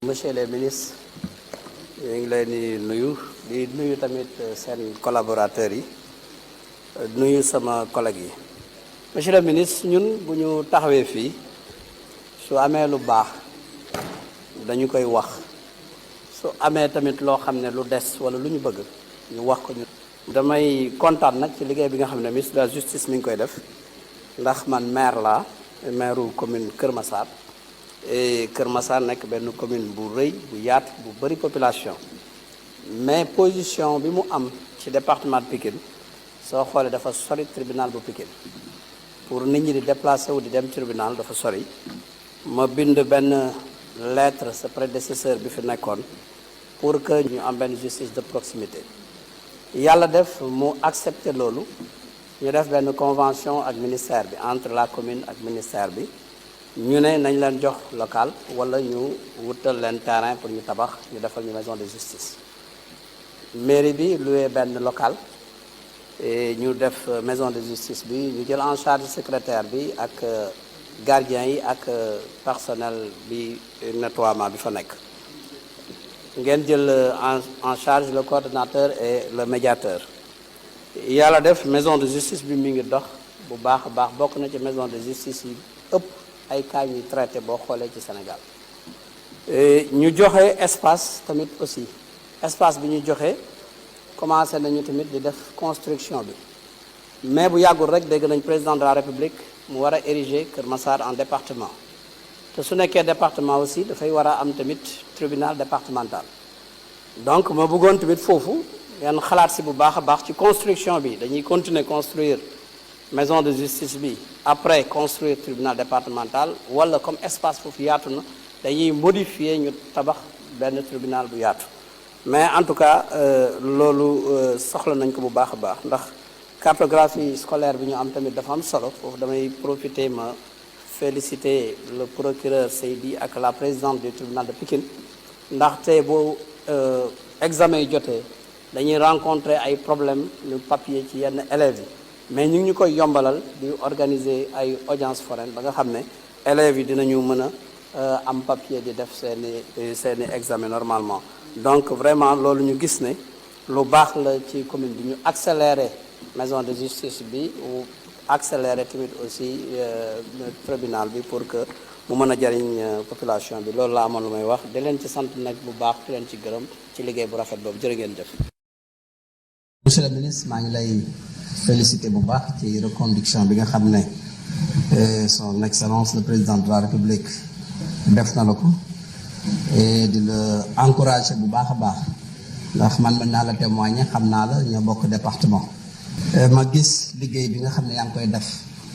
Monsieur le ministre ñu ngi leen di nuyu tamit seen collaborateurs yi nuyu sama collègue yi. Monsieur le ministre ñun bu ñu taxawee fii su amee lu baax dañu koy wax su amee tamit loo xam ne lu des wala lu ñu bëgg ñu wax ko ñu. damay kontaan nag ci liggéey bi nga xam ne ministre de la justice mi ngi koy def ndax man maire commune Kër Massar. Et Kër Massar nekk benn commune bu rëy bu yaatu bu bëri population mais position bi mu am ci département de Pikine soo xoolee dafa sori tribunal bu Pikine pour nit ñi di déplacé wu di dem tribunal dafa sori ma bind benn lettre sa prédécesseur bi fi nekkoon pour que ñu am benn justice de proximité yàlla def mu accepté loolu ñu def benn convention ak ministère bi entre la commune ak ministère bi ñu ne nañ leen jox local wala ñu wutal leen terrain pour ñu tabax ñu defal ñu maison de justice mairie bi loué benn local et ñu def maison de justice bi ñu jël en charge secrétaire bi ak gardien yi ak personnel bi nettoiement bi fa nekk ngeen jël en charge le coordonnateur et le médiateur yàlla def maison de justice bi mi ngi dox bu baax a baax bokk na ci maison de justice yi ëpp ay cas ñuy traité boo xoolee ci Sénégal ñu joxe espace tamit aussi espace bi ñu joxe commencé nañu tamit di def construction bi mais bu yàggul rek dégg nañ président de la République mu war a ériger Kër Massar en département te su nekkee département aussi dafay war a am tamit tribunal départemental donc ma bëggoon tamit foofu ngeen xalaat si bu baax a baax ci construction bi dañuy continuer construire maison de justice bi après construire tribunal départemental wala comme espace foofu yaatu na dañuy modifier ñu tabax benn tribunal bu yaatu mais en tout cas loolu soxla nañ ko bu baax a baax ndax cartographie scolaire bi ñu am tamit dafa am solo foofu damay profiter ma féliciter le procureur Seydi ak la présidente du tribunal de Pikine ndaxte boo examen yi jotee dañuy rencontrer ay problèmes ñu papier ci yenn élèves yi mais ñu ngi ñu koy yombalal di organiser ay audience foraine ba nga xam ne élèves yi dinañu mën a am papier di def seeni examen normalement donc vraiment loolu ñu gis ne lu baax la ci commune bi ñu accélérer maison de justice bi ou accélérer tamit aussi tribunal bi pour que mu mën a jariñ population bi loolu la amoon lu may wax di leen ci sant nag bu baax di leen ci gërëm ci liggéey bu rafet boobu jërë ngeen jëf. Monsieur le ministre maa ngi lay félicité bu baax ci reconduction bi nga xam ne son excellence le président de la république def na la ko et di la encouragé bu baax a baax ndax man mën naa la témoigner xam naa la ñoo bokk département ma gis liggéey bi nga xam ne yaa ngi koy def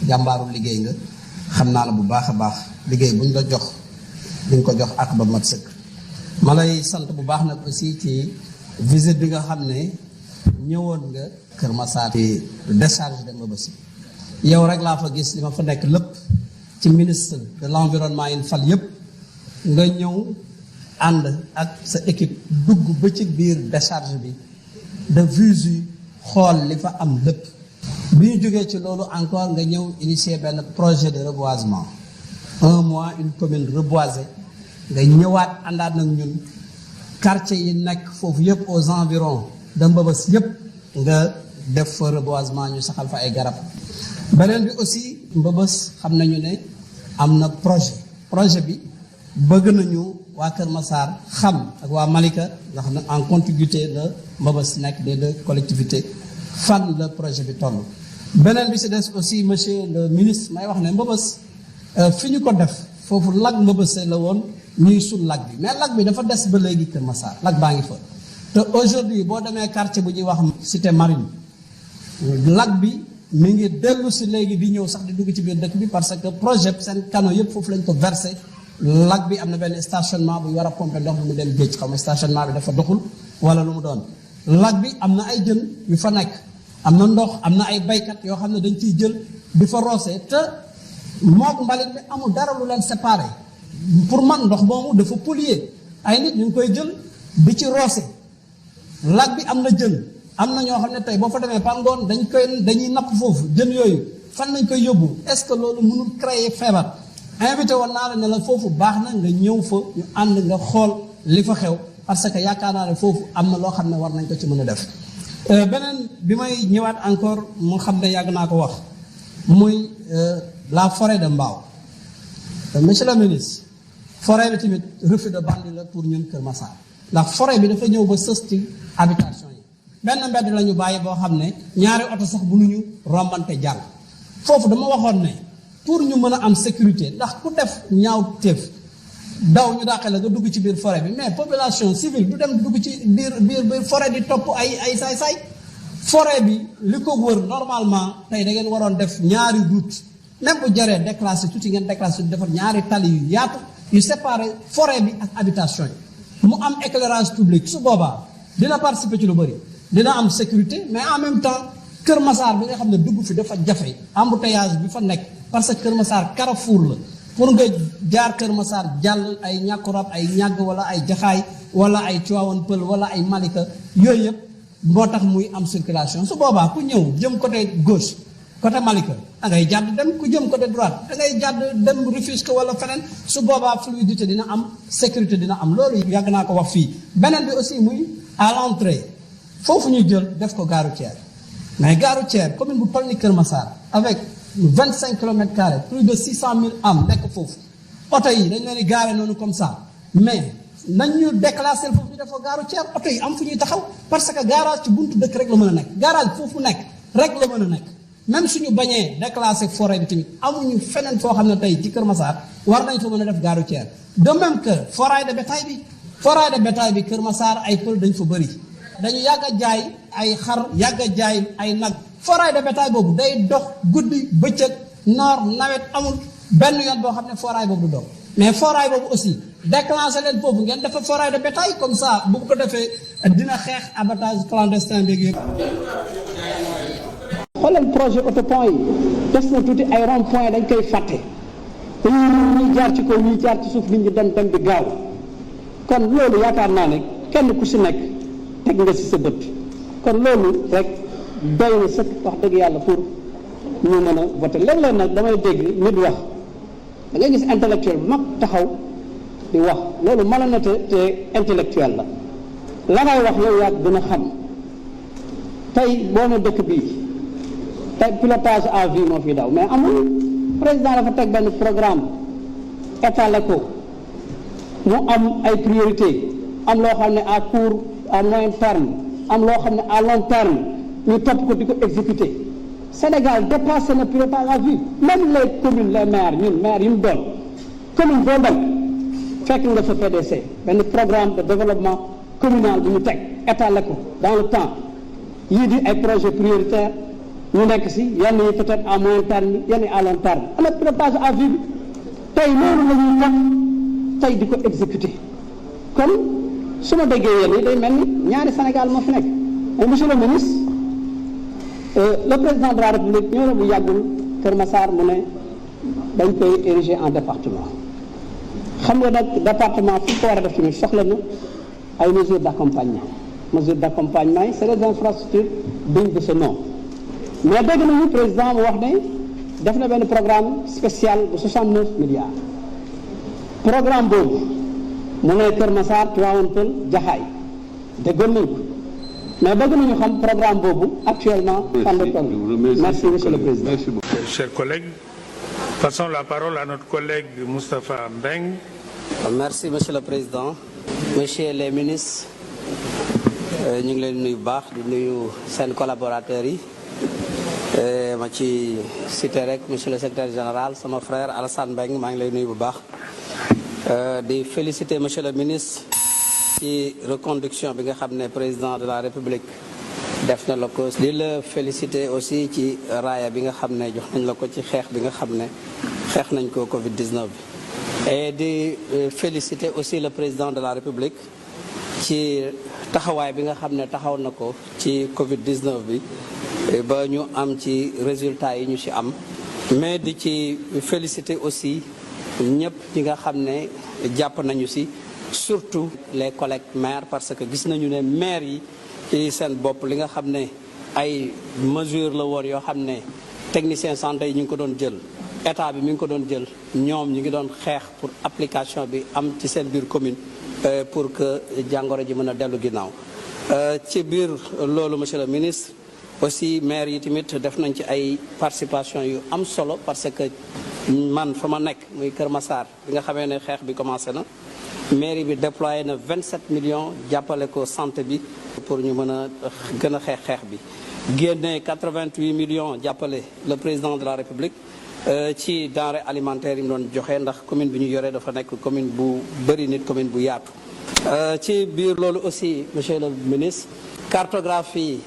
jàmbaaru liggéey nga xam naa la bu baax a baax liggéey buñ la jox di nga ko jox ak ba mat sëkk ma lay sant bu baax nag aussi ci visite bi nga xam ne ñëwoon nga Kër Massar ci décharge de Mbeubeuss yow rek laa fa gis li ma fa nekk lépp ci ministre de l'environnement yi fal yépp nga ñëw ànd ak sa équipe dugg ba ci biir décharge bi de visu xool li fa am lépp bi ñu jógee ci loolu encore nga ñëw initier benn projet de reboisement 1 mois une commune reboisée nga ñëwaat àndaat nag ñun quartier yi nekk foofu yépp aux environs de Mbeubeuss yépp nga def fa reboisement ñu saxal fa ay garab beneen bi aussi Mbeubeuss xam nañu ne am na projet bi bëgg nañu waa Kër Massar xam ak waa Malika nga xam ne en contiguïté la Mbeubeuss nekk des deux collectivités fan la projet bi toll beneen bi si des aussi monsieur le ministre may wax ne Mbeubeuss fi ñu ko def foofu lac Mbeubeuss la woon ñuy sul lac bi mais lac bi dafa des ba léegi Kër Massar lac baa ngi fa te aujourd'hui boo demee quartier bu ñuy wax cité marine lac bi mi ngi dellu si léegi di ñëw sax di dugg ci biir dëkk bi parce que projet seen canaux yëpp foofu lañ ko versé lac bi am na benn stationnement bu war a pomper ndox bi mu dem géej xaw ma stationnement bi dafa doxul wala lu mu doon lac bi am na ay jën yu fa nekk am na ndox am na ay baykat yoo xam ne dañ ciy jël di fa roose te mook mbalit bi amul dara lu leen séparé pour man ndox moomu dafa polluer ay nit ñu ngi koy jël di ci roose lac bi am na jën am na ñoo xam ne tey boo fa demee par ngoon dañuy napp foofu jën yooyu fan lañ koy yóbbu est-ce que loolu mënul créer feebar invité woon naa la ne la foofu baax na nga ñëw fa ñu ànd nga xool li fa xew parce que yaakaar naa ne foofu am na loo xam ne war nañ ko ci mën a def. beneen bi may ñëwaat encore mu xam ne yàgg naa ko wax muy la forêt de Mbao monsieur le ministre forêt bi tamit refus de bandi la pour ñun Kër Massar ndax forêt bi dafa ñëw ba sës ci habitation yi benn mbedd la ñu bàyyi boo xam ne ñaari oto sax bu ñu rombante jàll foofu dama waxoon ne pour ñu mën a am sécurité ndax ku def ñaaw téef daw ñu dàqe la nga dugg ci biir forêt bi mais population civile du dem dugg ci biir forêt di topp ay saay-saay forêt bi li ko wër normalement tey da ngeen waroon def ñaari route même bu jaree déclassé tuuti ngeen déclassé defar ñaari tali yu yaatu yu séparé forêt bi ak habitation yi mu am éclairage public su boobaa dina participer ci lu bëri dina am sécurité mais en même temps Kër Massar bi nga xam ne dugg fi dafa jafe embouteillage bi fa nekk parce que Kër Massar carrefour la pour nga jaar Kër Massar jàll ay ñàkkurab ay ñàgg wala ay jaxaay wala ay Tivaouane Peulh wala ay Malika yooyu yëpp moo tax muy am circulation su boobaa ku ñëw jëm côté gauche côté Malika da ngay jàdd dem ku jëm côté droite da ngay jàdd dem Rufisque wala feneen su boobaa fluidité dina am sécurité dina am loolu yàgg naa ko wax fii beneen bi aussi muy à l'entrée foofu ñu jël def ko gare routière mais gare routière commune bu toll ni Kër Massar avec 25 kilomètres carrés plus de 600 000 âmes nekk foofu oto yi dañ leen di gaare noonu comme ça mais nañ ñu déclasser foofu ñu def ko gare routière oto yi am fu ñuy taxaw parce que garage ci buntu dëkk rek la mën a nekk garage foofu nekk rek la mën a nekk même suñu bañee déclasser forêt bi tamit amuñu feneen foo xam ne tey ci Kër Massar war nañ fa mën a def gare routière de même que forêt de bétail bi Kër Massar ay pël dañ fa bëri dañu yàgg a jaay ay xar yàgg a jaay ay nag forêt de bétail boobu day dox guddi bëccëg noor nawet amul benn yoon boo xam ne forêt boobu du dox mais forêt boobu aussi déclenché leen foofu ngeen dafa forêt de bétail comme ça bu ko defee dina xeex abattage clandestin beeg yëpp. xoolal projet autopont yi des na tuuti ay rond point dañ koy fàtte dañuy jaar ci kaw ñuy jaar ci suuf nit ñi dem bi gaaw kon loolu yaakaar naa ne kenn ku si nekk teg nga si sa bët kon loolu rek doy na sëkk wax dëgg yàlla pour ñu mën a voter léeg-léeg nag damay dégg nit wax da ngay gis intellectuel bu mag taxaw di wax loolu malhonnêteté intellectuelle la ngay wax yow yaa gën a xam tey boo ma dëkk bii tey pilotage à vue moo fi daw mais amul président dafa teg benn programme étalé ko mu am ay priorité am loo xam ne à court à moyen terme am loo xam ne à long terme ñu topp ko di ko exécuter Sénégal dépassé na pilotage à vue même les communes les maires ñun maires yi mu doon commune boo dem fekk nga fa PDC benn programme de développement communal bu ñu teg étalé ko dans le temps yii di ay projets prioritaires ñu nekk si yenn yi peut-être à moyen terme yenn yi à long terme ana pilotage à vue bi tey loolu la ñuy topp tey di ko exécuter kon su ma déggee yéen yi day mel ni ñaari Sénégal moo fi nekk mais monsieur le ministre le président de la République ñëw na bu yàggul Kër Massar mu ne dañ koy ériger en département xam nga nag département fu ko war a def tamit soxla na ay mesures d'accompagnement yi c'est des infrastructures dignes de ce nom mais dégg nañu président mu wax ne def na benn programme spécial de 69 milliards programme boobu mu ne Kër Massar Tivaouane Peulh Jaxaay déggoon nañu ko mais bëgg nañu xam programme boobu actuellement fan la toll. Merci monsieur le président. Merci beaucoup. Chers collègues, passons la parole à notre collègue Moustapha Mbeng. Merci monsieur le président. Messieurs les ministres ñu ngi leen nuyu bu baax di nuyu seen collaborateurs yi ma ci cité rek monsieur le secrétaire général sama frère Alassane Mbeng maa ngi lay nuyu bu baax di féliciter monsieur le ministre ci reconduction bi nga xam ne président de la République def na la ko di la féliciter aussi ci raaya bi nga xam ne jox nañ la ko ci xeex bi nga xam ne xeex nañ ko Covid-19 bi et di féliciter aussi le président de la République ci taxawaay bi nga xam ne taxaw na ko ci Covid-19 bi ba ñu am ci résultats yi ñu ci am mais di ci féliciter aussi ñëpp ñi nga xam ne jàpp nañu ci surtout les collègues maires parce que gis nañu ne maires yi ci seen bopp li nga xam ne ay mesures la woon yoo xam ne technicien santé yi ñu ngi ko doon jël état bi mi ngi ko doon jël ñoom ñu ngi doon xeex pour application bi am ci seen biir commune pour que jàngoro ji mën a dellu ginnaaw ci biir loolu monsieur le ministre aussi maire yi tamit def nañ ci ay participation yu am solo parce que man fa ma nekk muy Kër Massar bi nga xamee ne xeex bi commencé na mairie bi déployé na 27 millions jàppale ko santé bi pour ñu mën a gën a xeex bi génne 88 millions jàppale le président de la République ci denrée alimentaire yi mu doon joxe ndax commune bi ñu yoree dafa nekk commune bu bëri nit commune bu yaatu ci biir loolu aussi monsieur le ministre cartographie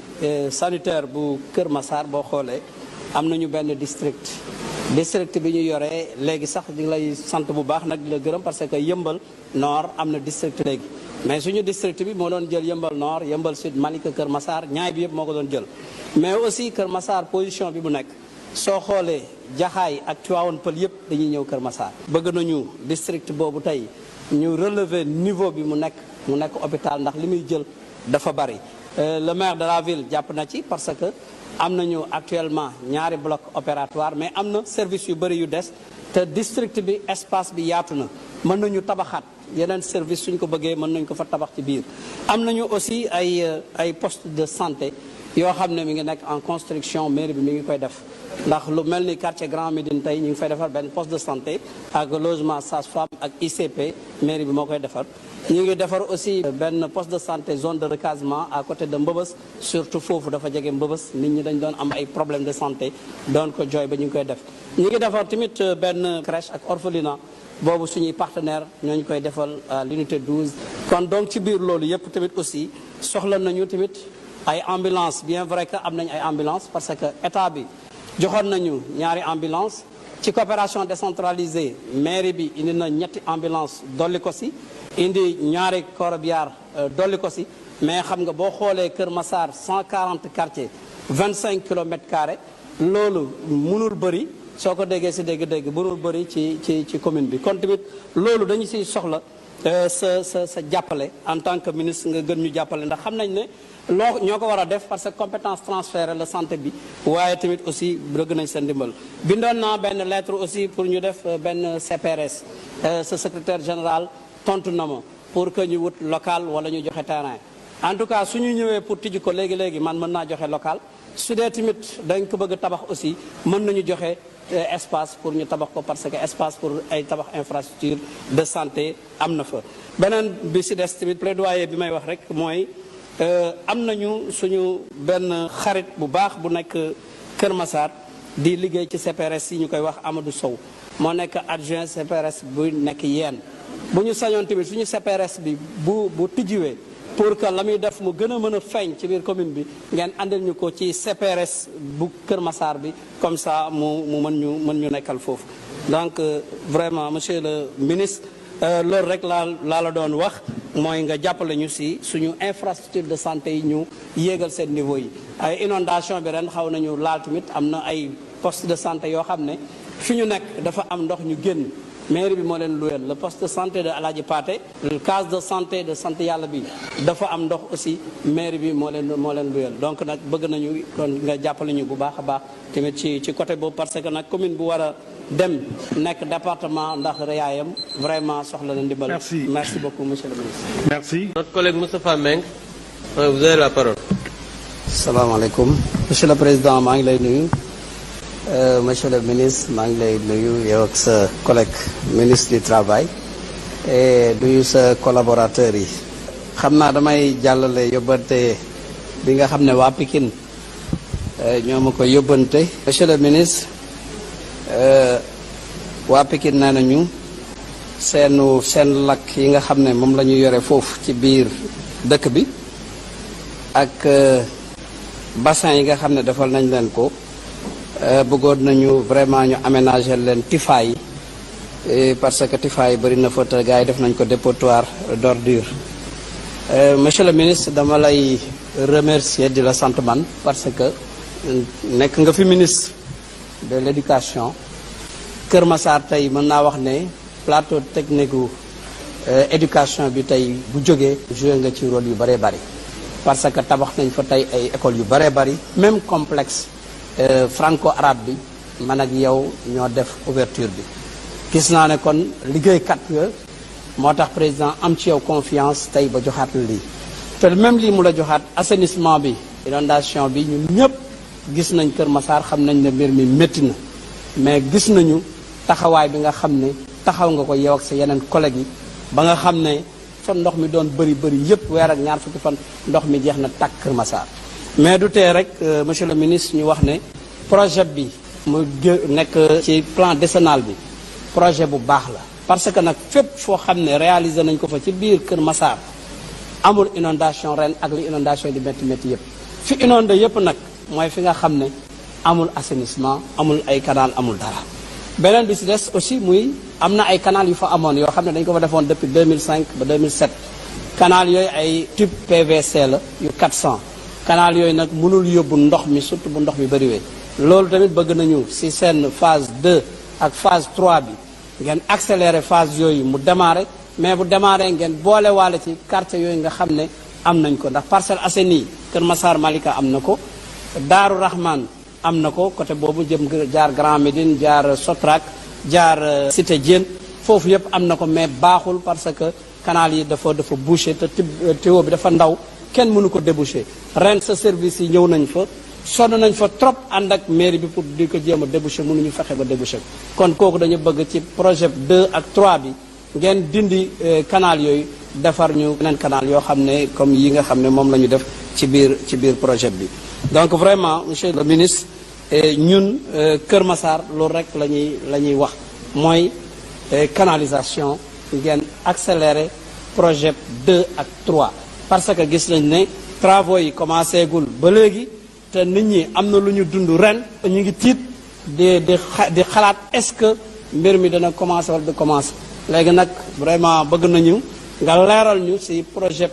sanitaire bu Kër Massar boo xoolee am nañu benn district bi ñu yoree léegi sax di lay sant bu baax nag di la gërëm parce que Yëmbal Nord am na district léegi mais suñu district bi moo doon jël Yëmbal Nord Yëmbal Sud Malika Kër Massar ñaay bi yëpp moo ko doon jël mais aussi Kër Massar position bi mu nekk soo xoolee Jaxaay ak Tivaouane Peulh yëpp dañuy ñëw Kër Massar bëgg nañu district boobu tey ñu relever niveau bi mu nekk hôpital ndax li muy jël dafa bari le maire de la ville jàpp na ci parce que am nañu actuellement ñaari bloc opératoire mais am na service yu bëri yu des te district bi espace bi yaatu na mën nañu tabaxaat yeneen service suñ ko bëggee mën nañu ko fa tabax ci biir am nañu aussi ay poste de santé yoo xam ne mi ngi nekk en construction mairie bi mi ngi koy def ndax lu mel ni quartier Grand Médine tey ñu ngi fay defar benn poste de santé ak logement sage-femme ak ICP mairie bi moo koy defar ñu ngi defar aussi benn poste de santé zone de recasement à côté de Mbëbës surtout foofu dafa jege Mbëbës nit ñi dañ doon am ay problème de santé doon ko jooy ba ñu ngi koy def ñu ngi defar tamit benn crèche ak orphelinat boobu suñuy partenaire ñooñu koy defal à l'unité 12 kon donc ci biir loolu yëpp tamit aussi soxla nañu tamit ay ambulance bien vrai que am nañu ay ambulance parce que état bi joxoon nañu ñaari ambulance ci coopération décentralisée mairie bi indi na ñetti ambulance dolli ko si indi ñaari corbillard dolli ko si mais xam nga boo xoolee Kër Massar 140 quartiers 25 kilomètres carrés loolu mënul bëri soo ko déggee si dégg-dégg mënul bëri ci commune bi kon tamit loolu dañu siy soxla sa jàppale en tant que ministre nga gën ñu jàppale ndax xam nañ ne ñoo ko war a def parce que compétence transférée la santé bi waaye tamit aussi bëgg nañ seen ndimbal bindoon naa benn lettre aussi pour ñu def benn CPRS sa secrétaire général tontu na ma pour que ñu wut local wala ñu joxe terrain en tout cas suñu ñëwee pour tijji ko léegi man mën naa joxe local su dee tamit dañ ko bëgg a tabax aussi mën nañu joxe espace pour ñu tabax ko parce que espace pour ay tabax infrastructure de santé am na fa beneen bi si des tamit plaidoyer bi may wax rek mooy am nañu suñu benn xarit bu baax bu nekk Kër Massar di liggéey ci CPRS yi ñu koy wax Amadou Sow moo nekk adjoint CPRS bu nekk yeen bu ñu sañoon tamit suñu CPRS bi bu tijjiwee pour que la muy def mu gën a mën a feeñ ci biir commune bi ngeen àndal ñu ko ci CPRS bu Kër Massar bi comme ça mu mën ñu nekkal foofu donc vraiment monsieur le ministre loolu rek laa la doon wax mooy nga jàppale ñu si suñu infrastructure de santé yi ñu yéegal seen niveau yi ay inondation bi ren xaw nañu laal tamit am na ay poste de santé yoo xam ne fi ñu nekk dafa am ndox ñu génn mairie bi moo leen luyel le poste de santé de Aladji Paté le case de santé de sant yàlla bi dafa am ndox aussi mairie bi moo leen luyel donc nag bëgg nañu kon nga jàppale ñu bu baax a baax tamit ci côté boobu parce que nag commune bu war a dem nekk département ndax rëyaayam vraiment soxla na ndimbal. Merci beaucoup monsieur le ministre. Merci. Notre collègue Moustapha Meng, vous avez la parole. salaamaaleykum monsieur le président maa ngi lay nuyu monsieur le ministre maa ngi lay nuyu yow ak sa collègue ministre du travail et nuyu sa collaborateurs yi. xam naa damay jàllale yóbbante bi nga xam ne waa Pikine ñoo ma ko yóbbante. monsieur le ministre. waa Pikine nee nañu seen lakk yi nga xam ne moom la ñu yore foofu ci biir dëkk bi ak bassin yi nga xam ne defal nañ leen ko bëggoon nañu vraiment ñu aménager leen tifaay yi parce que tifaay yi bëri na fa te gars yi def nañ ko dépotoir d'ordure. monsieur le ministre dama lay remercier di la sant man parce que nekk nga fi ministre de l'éducation Kër Massar tey mën naa wax ne plateau technique gu éducation bi tey bu jógee joué nga ci rôle yu bëree bëri parce que tabax nañ fa tey ay écoles yu bëree bëri même complexe franco-arabe bi man ak yow ñoo def ouverture bi gis naa ne kon liggéeykat nga moo tax président am ci yow confiance tey ba joxaat la lii te même lii mu la joxaat assainissement bi inondation bi ñun ñëpp gis nañ Kër Massar xam nañ ne mbir mi métti na mais gis nañu taxawaay bi nga xam ne taxaw nga ko yow ak sa yeneen collègues yi ba nga xam ne fa ndox mi doon bëri yëpp weer ak ñaar fukki fan ndox mi jeex na tàkk Kër Massar mais du tee rek monsieur le ministre ñu wax ne projet bi mu nekk ci plan décennal bi projet bu baax la parce que nag fépp foo xam ne réaliser nañ ko fa ci biir Kër Massar amul inondation ren ak li inondation di métti métti yëpp fi inondé yëpp nag mooy fi nga xam ne amul assainissement amul ay canal amul dara beneen bi si des aussi muy am na ay canal yu fa amoon yoo xam ne dañ ko fa defoon depuis 2005 ba 2007 canal yooyu ay tube PVC la yu 400 canal yooyu nag mënul yóbbu ndox mi surtout bu ndox mi bëriwee loolu tamit bëgg nañu si seen phase 2 ak phase 3 bi ngeen accélérer phase yooyu mu démarrer mais bu démarrer ngeen boole waale ci quartier yooyu nga xam ne am nañ ko ndax Parcelles Assainies Kër Massar Malika am na ko Daaru Rahman am na ko côté boobu jëm jaar Grand Médine jaar Sotrac jaar Cité Diène foofu yëpp am na ko mais baaxul parce que canal yi dafa bouché te tuyau bi dafa ndaw kenn mënu ko débouché ren sa service yi ñëw nañ fa sonn nañ fa trop ànd ak mairie bi pour di ko jéem a débouché mënuñu fexe ba débouché kon kooku dañu bëgg ci projet 2 ak 3 bi ngeen dindi canal yooyu defar ñu yeneen canal yoo xam ne comme yi nga xam ne moom la ñu def ci biir projet bi donc vraiment monsieur le ministre ñun Kër Massar loolu rek la ñuy wax mooy canalisation ngeen accélérer projet 2 ak 3 parce que gis nañ ne travaux yi commencé gul ba léegi te nit ñi am na lu ñu dund ren ñu ngi tiit di xalaat est-ce que mbir mi dana commencé wala du commencé léegi nag vraiment bëgg nañu nga leeral ñu ci projet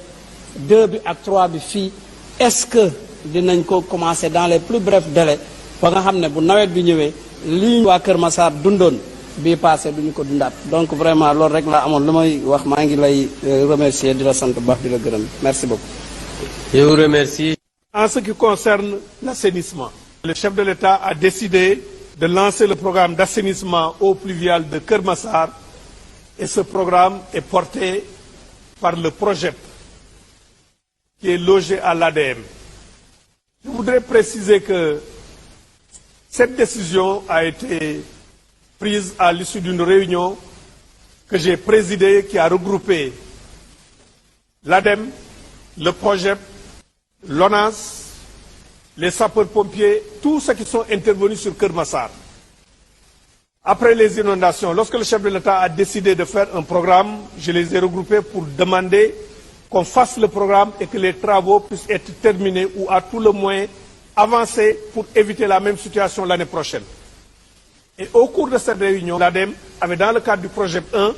2 bi ak 3 bi fii est-ce que dinañ ko commencer dans les plus brefs délais ba nga xam ne bu nawet bi ñëwee lii waa Kër Massar dundoon bii passé duñu ko dundaat donc vraiment loolu rek laa amoon lu may wax maa ngi lay remercier di la sant bu baax di la gërëm merci beaucoup. Je vous remercie. En ce qui concerne l'assainissement, le chef de l'État a décidé de lancer le programme d'assainissement eau pluviale de Kër Massar et ce programme est porté par le projet qui est logé à l'ADM. Je voudrais préciser que cette décision a été prise à l'issue d'une réunion que j'ai présidée qui a regroupé l'ADEM, le projet, l'ONAS, les sapeurs-pompiers, tous ceux qui sont intervenus sur Kër Massar. Après les inondations, lorsque le chef de l'État a décidé de faire un programme, je les ai regroupés pour demander qu'on fasse le programme et que les travaux puissent être terminés ou à tout le moins avancés pour éviter la même situation l'année prochaine. Et au cours de cette réunion, l'ADEM avait dans le cadre du projet 1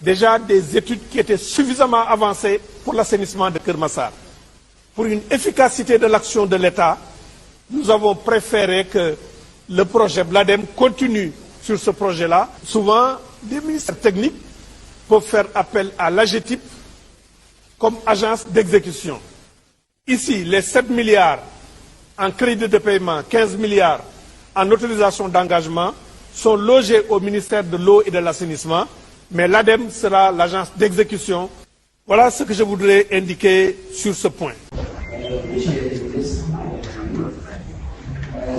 déjà des études qui étaient suffisamment avancées pour l'assainissement de Kër Massar. Pour une efficacité de l'action de l'État, nous avons préféré que le projet, l'ADEM, continue sur ce projet-là. Souvent, des ministères techniques peuvent faire appel à l'AGETIP comme agence d'exécution. Ici, les 7 milliards en crédit de paiement, 15 milliards en autorisation d'engagement sont logés au ministère de l'eau et de l'assainissement, mais l'ADEM sera l'agence d'exécution. Voilà ce que je voudrais indiquer sur ce point. Monsieur le ministre,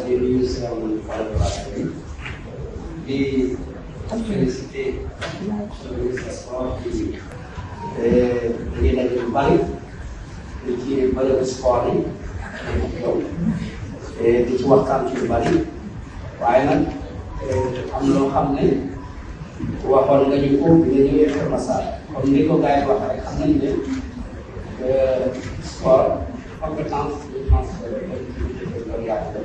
di nuyu seen collaborateur yi di féliciter le ministre des Sports ci dañuy daje lu bari ci bërëbu sport yi di ci waxtaan ci lu bari waaye nag am loo xam ne waxoon nga ñu ko bi nga ñëwee Kër Massar comme ni ko gars yi wax rek xam nañu ne sport compétence de transfert territoriale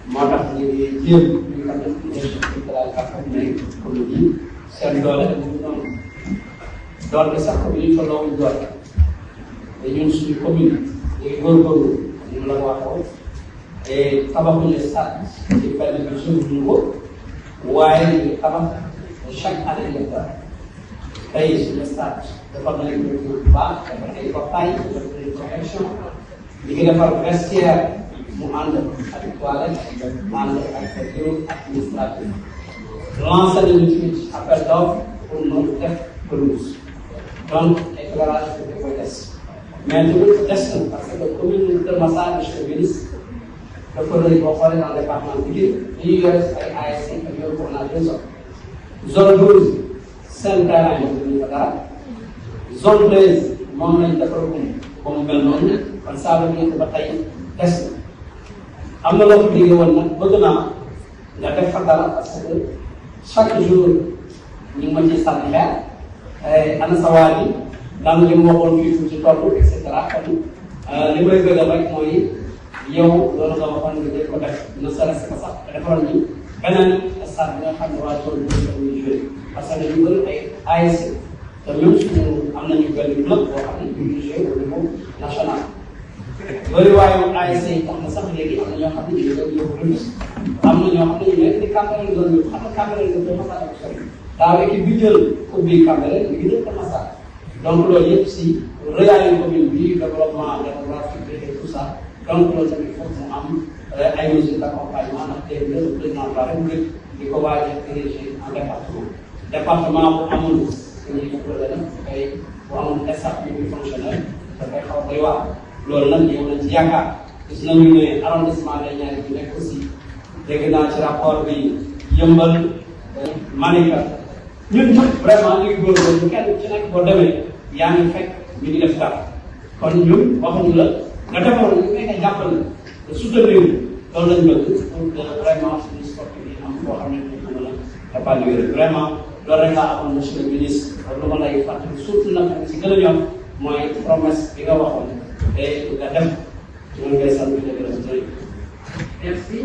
moo tax ñu ngi jéem ñu xam ne commune yi seen doole dañu noonu doole sax commune yi tolloowuñ doole te ñun suñu commune ñu ngi góorgóorlu ñu la waxoo et tabaxuñu stade ci benn bi suñu ko waaye ñu tabax chaque année ñu def tey suñu stade defar nañ ko bu baax defar ay portail defar ay protection li ngi defar vestiaire mu ànd ak toilette ànd ak bureau administratif lancé nañu ci appel d'offre pour ñu def pelouse donc éclairage bi dafa des mais tamit des na parce que commune de Kër Massar monsieur le ministre dafa rëy boo xoolee dans le département bi ñuy yore ay ASC ak yooyu pour la deux zone 12 seen terrain yi ñu ko dara zone 13 moom lañ defaragum ba mu mel noonu kon saa ba ba tey des na am na loo ko déggee woon nag bëgg naa nga def fa dara parce que chaque jour ñu ngi ma ciy sànni xeer ana sa waa ji daan li mu waxoon fii fu ci toll et cetera kon li may bëgg rek mooy yow loolu nga waxoon nga jël ko def ne serait-ce que sax defaral ñu beneen stade bi nga xam ne waa zone bi ñu joué parce que ñu bëri ay ASC te même suñu am nañu benn club boo xam ne ñu joué au niveau national bëri waaye ASC yi tax na sax léegi am na ñoo xam ne ñu ngi yóbbu remise am na ñoo xam ne ñu nekk di Cambérène zone bi xam nga Cambérène nga doon Massar ak sori daaw équipe bi jël coupe bi Cambérène mi ngi jël ko Massar donc loolu yëpp si rëyaayu commune bi développement démographique et tout ça donc loolu tamit il faut mu am ay mesures d'accompagnement ndax tey le président de la République di ko waaj a diriger en département bu amul suñuy problème dafay bu amul staff bi muy fonctionnel dafay xaw a doy waar loolu nag yow nañ ci yaakaar gis nañu ne arrondissement des Niayes bi nekk aussi dégg naa ci rapport bi Yëmbal Malika ñun ñëpp vraiment ñu ngi góorgóorlu kenn ci nekk boo demee yaa ngi fekk ñu ngi def dara kon ñun waxuñu la nga defaroon ñu nekk jàppal la soutenir loolu lañ bëgg pour que vraiment suñu sportif yi am boo xam ne ñu ko mën a épanouir vraiment loolu rek laa amoon monsieur le ministre lu ma lay fàttali surtout nag si gën a ñor mooy promesse bi nga waxoon te nga def ci loolu ngay sant di la gërëm. Merci.